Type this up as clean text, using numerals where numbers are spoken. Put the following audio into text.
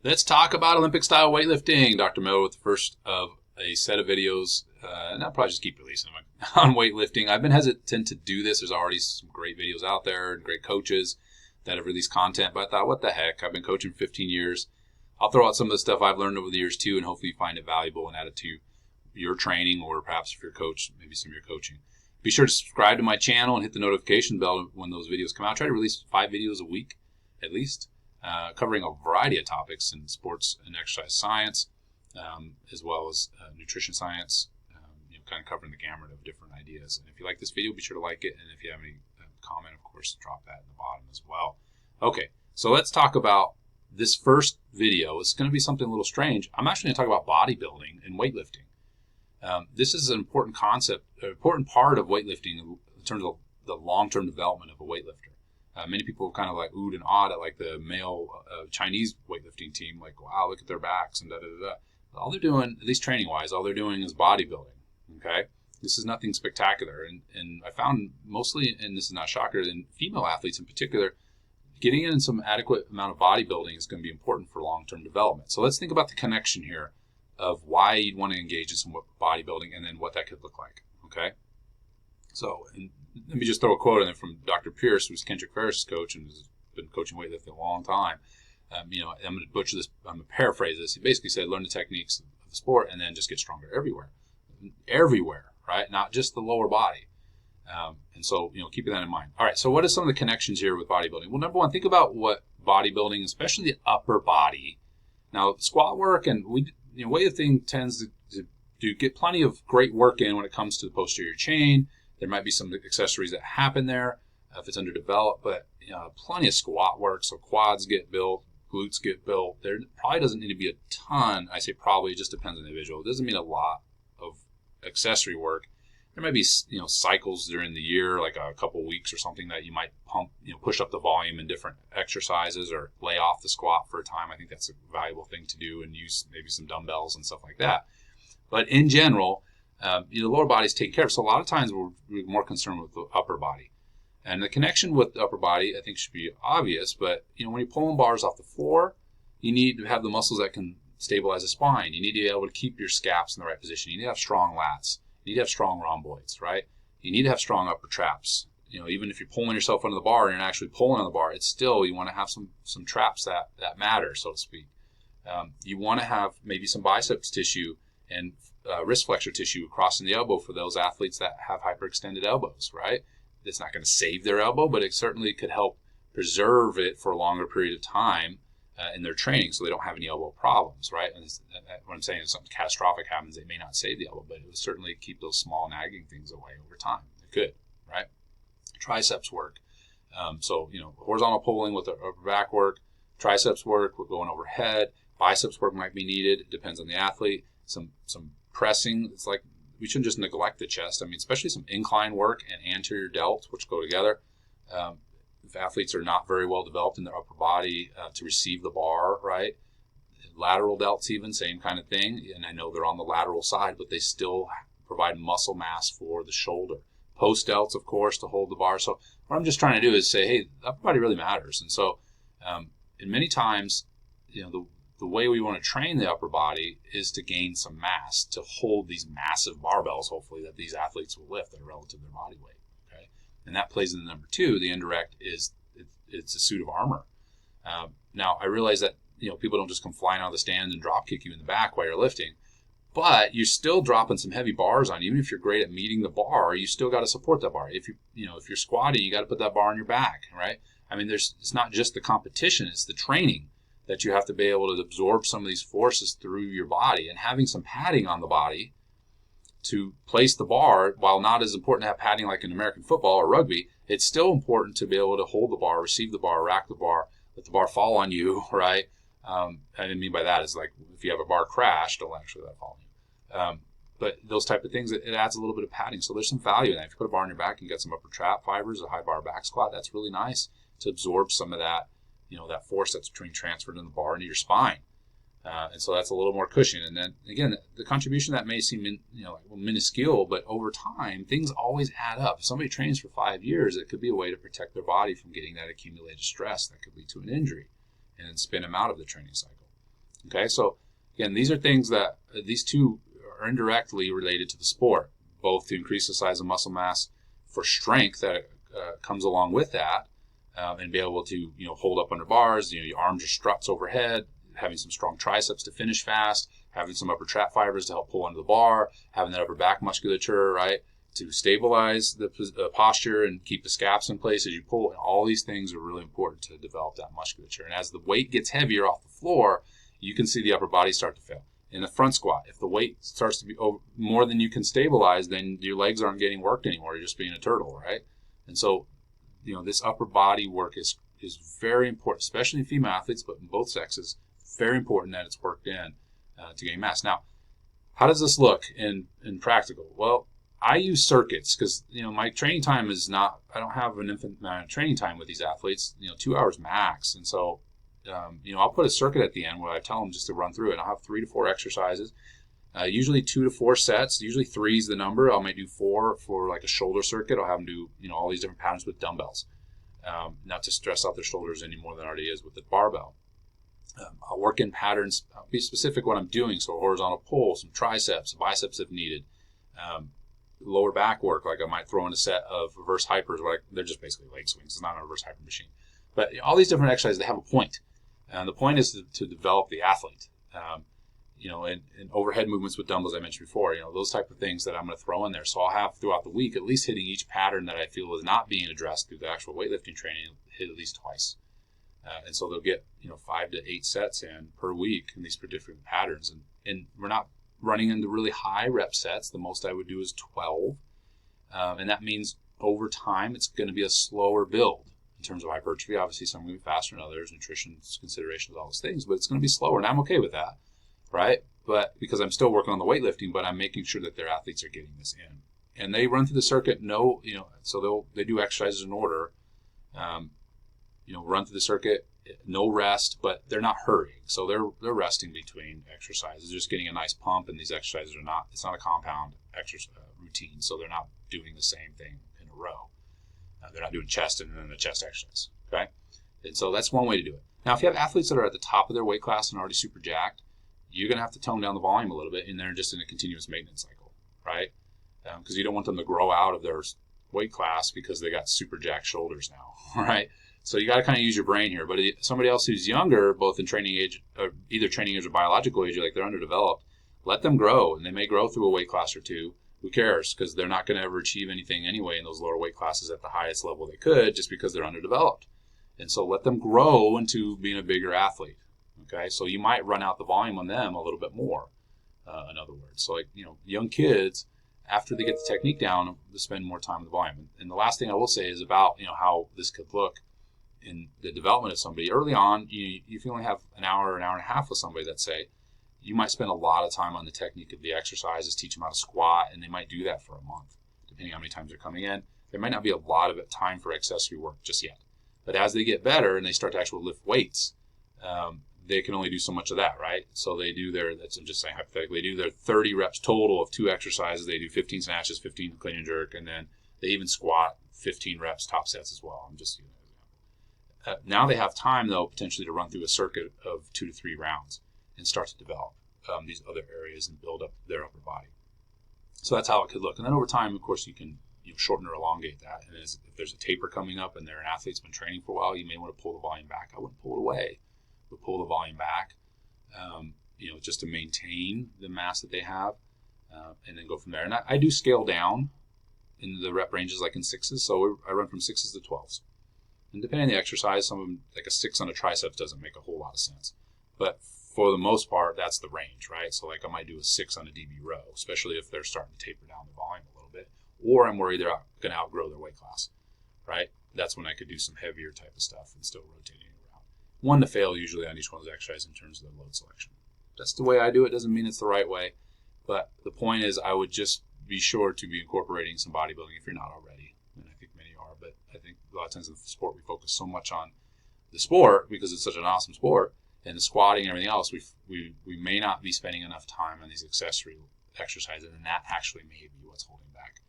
Let's talk about Olympic-style weightlifting. Dr. Miller with the first of a set of videos, and I'll probably just keep releasing them on weightlifting. I've been hesitant to do this. There's already some great videos out there and great coaches that have released content, but I thought, what the heck? I've been coaching for 15 years. I'll throw out some of the stuff I've learned over the years too, and hopefully you find it valuable and add it to your training, or perhaps if you're a coach, maybe some of your coaching. Be sure to subscribe to my channel and hit the notification bell when those videos come out. I try to release 5 videos a week at least. Covering a variety of topics in sports and exercise science, as well as nutrition science, kind of covering the gamut of different ideas. And if you like this video, be sure to like it. And if you have any comment, of course, drop that in the bottom as well. Okay, so let's talk about this first video. It's going to be something a little strange. I'm actually going to talk about bodybuilding and weightlifting. This is an important concept, an important part of weightlifting in terms of the long-term development of a weightlifter. Many people kind of like oohed and awed at like the male Chinese weightlifting team, like, wow, look at their backs and da-da-da-da. All they're doing, at least training-wise, all they're doing is bodybuilding, okay? This is nothing spectacular. And I found mostly, and this is not a shocker, in female athletes in particular, getting in some adequate amount of bodybuilding is going to be important for long-term development. So let's think about the connection here of why you'd want to engage in some bodybuilding and then what that could look like, okay? So, let me just throw a quote in there from Dr. Pierce, who's Kendrick Ferris's coach and has been coaching weightlifting a long time. I'm going to butcher this. I'm going to paraphrase this. He basically said, learn the techniques of the sport and then just get stronger everywhere. Everywhere, right? Not just the lower body. And so, keeping that in mind. All right, so what are some of the connections here with bodybuilding? Well, number one, think about what bodybuilding, especially the upper body. Now, squat work and weightlifting tends to get plenty of great work in when it comes to the posterior chain. There might be some accessories that happen there if it's underdeveloped, but plenty of squat work. So quads get built, glutes get built. There probably doesn't need to be a ton. I say probably, it just depends on the individual. It doesn't mean a lot of accessory work. There might be cycles during the year, like a couple weeks or something, that you might pump, push up the volume in different exercises or lay off the squat for a time. I think that's a valuable thing to do, and use maybe some dumbbells and stuff like that. But in general, the lower body's taken care of. So a lot of times we're more concerned with the upper body. And the connection with the upper body, I think, should be obvious. But, when you're pulling bars off the floor, you need to have the muscles that can stabilize the spine. You need to be able to keep your scaps in the right position. You need to have strong lats. You need to have strong rhomboids, right? You need to have strong upper traps. Even if you're pulling yourself under the bar and you're actually pulling on the bar, it's still, you want to have some traps that matter, so to speak. You want to have maybe some biceps tissue and wrist flexor tissue crossing the elbow for those athletes that have hyperextended elbows, right? It's not going to save their elbow, but it certainly could help preserve it for a longer period of time in their training, so they don't have any elbow problems, right? And what I'm saying is, something catastrophic happens, they may not save the elbow, but it would certainly keep those small nagging things away over time. It could, right? Triceps work. So, horizontal pulling with the upper back work, triceps work, we're going overhead, biceps work might be needed. It depends on the athlete. Some pressing. It's like, we shouldn't just neglect the chest. I mean, especially some incline work and anterior delts, which go together. If athletes are not very well developed in their upper body to receive the bar, right? Lateral delts even, same kind of thing. And I know they're on the lateral side, but they still provide muscle mass for the shoulder. Post delts, of course, to hold the bar. So what I'm just trying to do is say, hey, the upper body really matters. And so, and many times, the way we want to train the upper body is to gain some mass to hold these massive barbells, hopefully, that these athletes will lift that are relative to their body weight. Okay, and that plays into number 2. The indirect is it's a suit of armor. Now, I realize that people don't just come flying out of the stand and drop kick you in the back while you're lifting, but you're still dropping some heavy bars on you. Even if you're great at meeting the bar, you still got to support that bar. If you're squatting, you got to put that bar on your back, right? I mean, it's not just the competition; it's the training that you have to be able to absorb some of these forces through your body, and having some padding on the body to place the bar. While not as important to have padding like in American football or rugby, it's still important to be able to hold the bar, receive the bar, rack the bar, let the bar fall on you, right? I didn't mean by that is like if you have a bar crash, don't actually let it fall on you. But those type of things, it adds a little bit of padding. So there's some value in that. If you put a bar on your back and get some upper trap fibers, a high bar back squat, that's really nice to absorb some of that, that force that's being transferred in the bar into your spine. And so that's a little more cushion. And then, again, the contribution that may seem minuscule, but over time, things always add up. If somebody trains for 5 years, it could be a way to protect their body from getting that accumulated stress that could lead to an injury and spin them out of the training cycle. Okay, so again, these are things that these two are indirectly related to the sport, both to increase the size of muscle mass for strength that comes along with that, and be able to hold up under bars. Your arms are struts overhead, having some strong triceps to finish fast, having some upper trap fibers to help pull under the bar, having that upper back musculature, right, to stabilize the posture and keep the scaps in place as you pull. And all these things are really important to develop that musculature. And as the weight gets heavier off the floor, you can see the upper body start to fail. In the front squat, if the weight starts to be more than you can stabilize, then your legs aren't getting worked anymore. You're just being a turtle, right? And so, this upper body work is very important, especially in female athletes, but in both sexes. Very important that it's worked in to gain mass. Now, how does this look in practical? Well, I use circuits because my training time is not. I don't have an infinite amount of training time with these athletes. 2 hours max, and so I'll put a circuit at the end where I tell them just to run through it. I'll have 3 to 4 exercises, usually 2 to 4 sets. Usually 3 is the number. I might do 4 for like a shoulder circuit. I'll have them do all these different patterns with dumbbells, not to stress out their shoulders any more than it already is with the barbell. I'll work in patterns. I'll be specific what I'm doing. So horizontal pull, some triceps, biceps if needed. Lower back work, like I might throw in a set of reverse hypers. They're just basically leg swings. It's not a reverse hyper machine. But all these different exercises, they have a point. And the point is to develop the athlete. And overhead movements with dumbbells I mentioned before, those type of things that I'm going to throw in there. So I'll have throughout the week at least hitting each pattern that I feel is not being addressed through the actual weightlifting training, hit at least twice. And so they'll get 5 to 8 sets in per week in these different patterns. And we're not running into really high rep sets. The most I would do is 12. And that means over time it's going to be a slower build in terms of hypertrophy. Obviously some will be faster than others, nutrition considerations, all those things, but it's going to be slower. And I'm okay with that, right? But because I'm still working on the weightlifting, but I'm making sure that their athletes are getting this in. And they run through the circuit, so they do exercises in order. Run through the circuit, no rest, but they're not hurrying. So they're resting between exercises, just getting a nice pump. And these exercises it's not a compound exercise routine. So they're not doing the same thing in a row. They're not doing chest and then a chest exercise. Okay. And so that's one way to do it. Now, if you have athletes that are at the top of their weight class and already super jacked, you're going to have to tone down the volume a little bit, and they're just in a continuous maintenance cycle, right? Because you don't want them to grow out of their weight class because they got super jacked shoulders now, right? So you got to kind of use your brain here. But somebody else who's younger, both in training age, or either training age or biological age, like they're underdeveloped, let them grow, and they may grow through a weight class or two. Who cares? Because they're not going to ever achieve anything anyway in those lower weight classes at the highest level they could, just because they're underdeveloped. And so let them grow into being a bigger athlete. Okay, so you might run out the volume on them a little bit more. In other words, so young kids, after they get the technique down, they spend more time with the volume. And the last thing I will say is about how this could look in the development of somebody. Early on, if you only have an hour and a half with somebody, let's say, you might spend a lot of time on the technique of the exercises, teach them how to squat, and they might do that for a month, depending on how many times they're coming in. There might not be a lot of time for accessory work just yet. But as they get better and they start to actually lift weights, they can only do so much of that, right? So they do I'm just saying hypothetically, they do their 30 reps total of 2 exercises. They do 15 snatches, 15 clean and jerk, and then they even squat 15 reps top sets as well. I'm just using an example. Now they have time, though, potentially to run through a circuit of 2 to 3 rounds and start to develop these other areas and build up their upper body. So that's how it could look. And then over time, of course, you can shorten or elongate that. And if there's a taper coming up and they're an athlete's been training for a while, you may want to pull the volume back. I wouldn't pull it away, but pull the volume back, just to maintain the mass that they have, and then go from there. And I do scale down in the rep ranges like in 6s. So I run from 6s to 12s. And depending on the exercise, some of them, like a 6 on a triceps doesn't make a whole lot of sense. But for the most part, that's the range, right? So like I might do a 6 on a DB row, especially if they're starting to taper down the volume a little bit, or I'm worried they're going to outgrow their weight class, right? That's when I could do some heavier type of stuff and still rotating around. 1 to fail usually on each one of those exercises in terms of the load selection. That's the way I do it. Doesn't mean it's the right way, but the point is I would just be sure to be incorporating some bodybuilding if you're not already, and I think many are. But I think a lot of times in the sport we focus so much on the sport because it's such an awesome sport, and the squatting and everything else, we may not be spending enough time on these accessory exercises, and that actually may be what's holding back